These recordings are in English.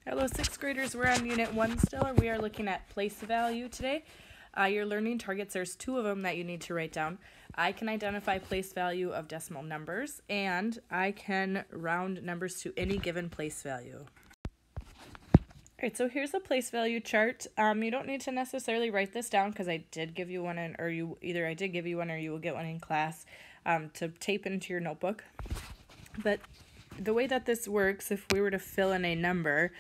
Hello, sixth graders. We're on Unit 1 still, and we are looking at place value today. Your learning targets, there's 2 of them that you need to write down. I can identify place value of decimal numbers, and I can round numbers to any given place value. Alright, so here's a place value chart. You don't need to necessarily write this down because I did give you one, I did give you one or you will get one in class to tape into your notebook. But the way that this works, if we were to fill in a number,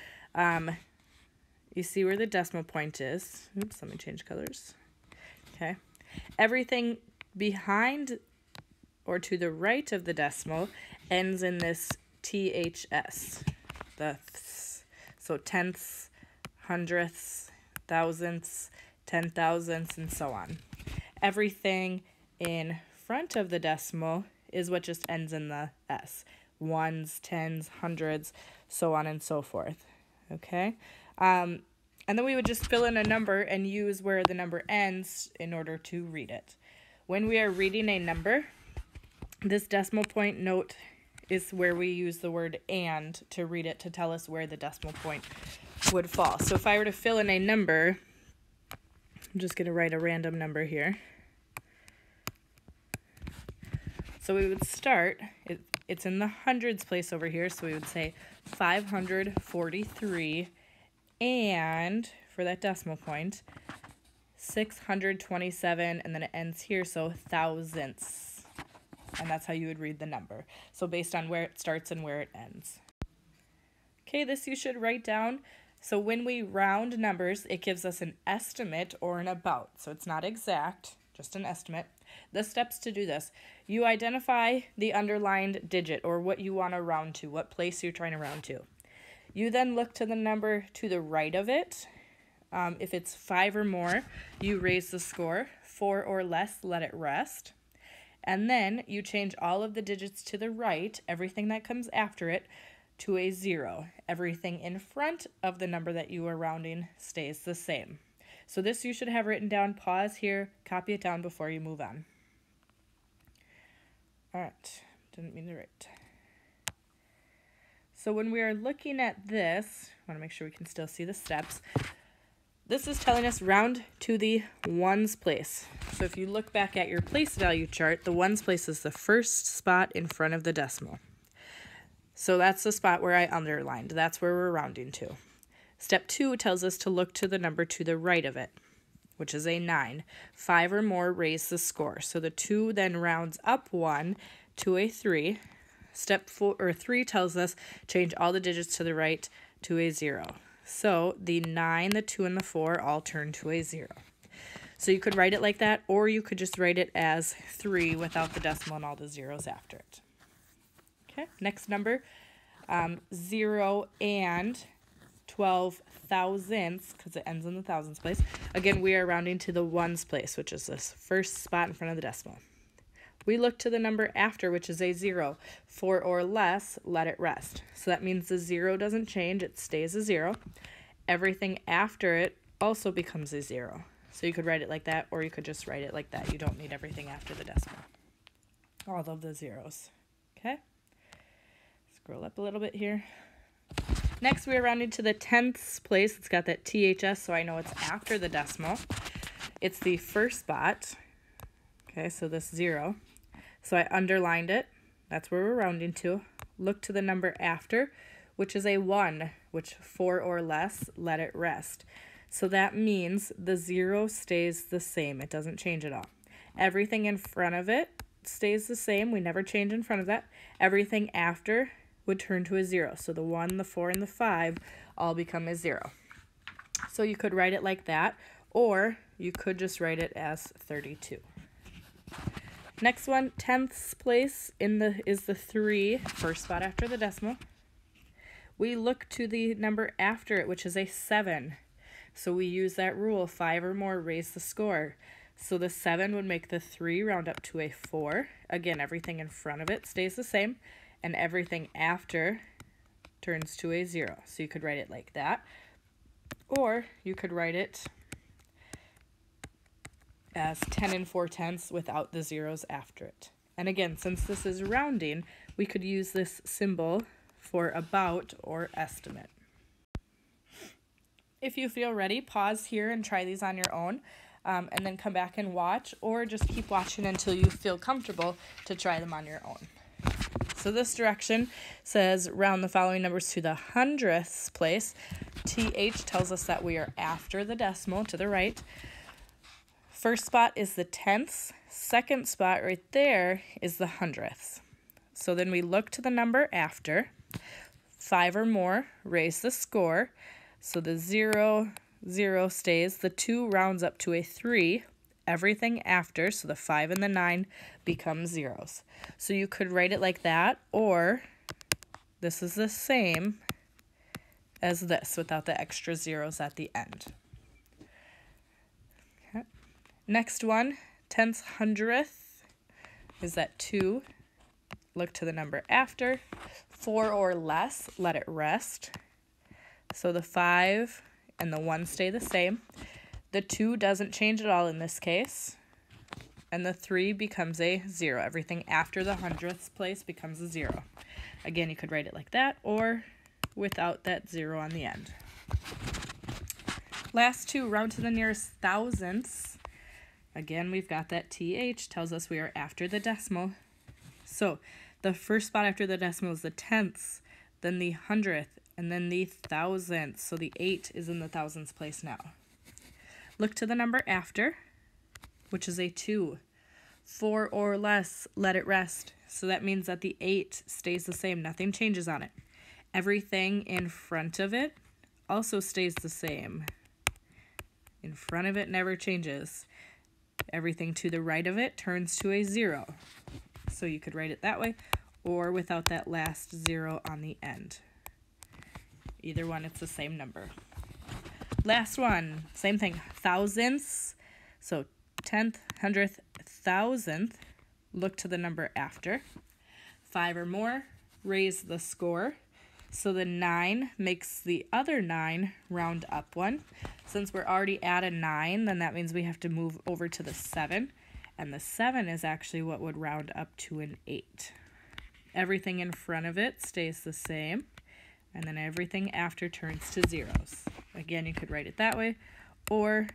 you see where the decimal point is. Oops, let me change colors. Okay. Everything behind or to the right of the decimal ends in this THS. So tenths, hundredths, thousandths, 10,000ths, and so on. Everything in front of the decimal is what just ends in the S. Ones, tens, hundreds, so on and so forth. Okay? And then we would just fill in a number and use where the number ends in order to read it. When we are reading a number, this decimal point note is where we use the word and to read it to tell us where the decimal point would fall. So if I were to fill in a number, I'm just going to write a random number here. So we would start, it's in the hundreds place over here, so we would say 543, and for that decimal point, 627, and then it ends here, so thousandths. And that's how you would read the number. So based on where it starts and where it ends. Okay, this you should write down. So when we round numbers, it gives us an estimate or an about. So it's not exact, just an estimate. The steps to do this: you identify the underlined digit or what you want to round to, what place you're trying to round to. You then look to the number to the right of it. If it's 5 or more, you raise the score. 4 or less, let it rest. And then you change all of the digits to the right, everything that comes after it, to a 0. Everything in front of the number that you are rounding stays the same. So this you should have written down. Pause here, copy it down before you move on. Alright, didn't mean to write. So when we are looking at this, I want to make sure we can still see the steps. This is telling us round to the ones place. So if you look back at your place value chart, the ones place is the first spot in front of the decimal. So that's the spot where I underlined. That's where we're rounding to. Step 2 tells us to look to the number to the right of it, which is a 9. 5 or more raise the score. So the 2 then rounds up 1 to a 3. Step 3 tells us change all the digits to the right to a 0. So the 9, the 2, and the 4 all turn to a 0. So you could write it like that, or you could just write it as 3 without the decimal and all the zeros after it. Okay, next number, 0 and 12 thousandths, because it ends in the thousands place. Again, we are rounding to the ones place, which is this first spot in front of the decimal. We look to the number after, which is a 0. 4 or less, let it rest. So that means the 0 doesn't change, it stays a 0. Everything after it also becomes a 0. So you could write it like that, or you could just write it like that. You don't need everything after the decimal. All of the zeros. Okay? Scroll up a little bit here. Next, we are rounding to the tenths place. It's got that THS, so I know it's after the decimal. It's the first spot. Okay, so this 0. So I underlined it. That's where we're rounding to. Look to the number after, which is a 1, which 4 or less, let it rest. So that means the 0 stays the same. It doesn't change at all. Everything in front of it stays the same. We never change in front of that. Everything after would turn to a 0. So the 1, the 4, and the 5 all become a 0. So you could write it like that, or you could just write it as 32. Next one, tenths place is the 3, first spot after the decimal. We look to the number after it, which is a 7. So we use that rule, 5 or more, raise the score. So the 7 would make the 3 round up to a 4. Again, everything in front of it stays the same, and everything after turns to a 0. So you could write it like that, or you could write it as 10 and 4/10 without the zeros after it. And again, since this is rounding, we could use this symbol for about or estimate. If you feel ready, pause here and try these on your own, and then come back and watch, or just keep watching until you feel comfortable to try them on your own. So this direction says round the following numbers to the hundredths place. TH tells us that we are after the decimal to the right. First spot is the tenths. Second spot right there is the hundredths. So then we look to the number after. 5 or more, raise the score. So the 0, 0 stays. The 2 rounds up to a 3. Everything after, so the 5 and the 9, become zeros. So you could write it like that, or this is the same as this without the extra zeros at the end. Okay. Next one, tenths, hundredth, is that 2. Look to the number after. 4 or less, let it rest. So the 5 and the 1 stay the same. The 2 doesn't change at all in this case. And the 3 becomes a 0. Everything after the hundredths place becomes a 0. Again, you could write it like that or without that 0 on the end. Last two, round to the nearest thousandths. Again, we've got that TH, tells us we are after the decimal. So the first spot after the decimal is the tenths, then the hundredth, and then the thousandths. So the 8 is in the thousandths place now. Look to the number after, which is a 2. 4 or less, let it rest. So that means that the 8 stays the same. Nothing changes on it. Everything in front of it also stays the same. In front of it never changes. Everything to the right of it turns to a 0. So you could write it that way, or without that last 0 on the end. Either one, it's the same number. Last one, same thing, thousandths. So tenth, hundredth, thousandth, look to the number after. 5 or more, raise the score. So the 9 makes the other 9 round up 1. Since we're already at a 9, then that means we have to move over to the 7. And the 7 is actually what would round up to an 8. Everything in front of it stays the same. And then everything after turns to zeros. Again, you could write it that way, or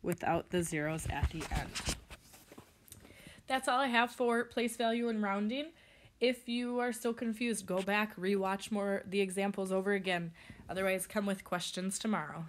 without the zeros at the end. That's all I have for place value and rounding. If you are still confused, go back, rewatch the examples over again. Otherwise, come with questions tomorrow.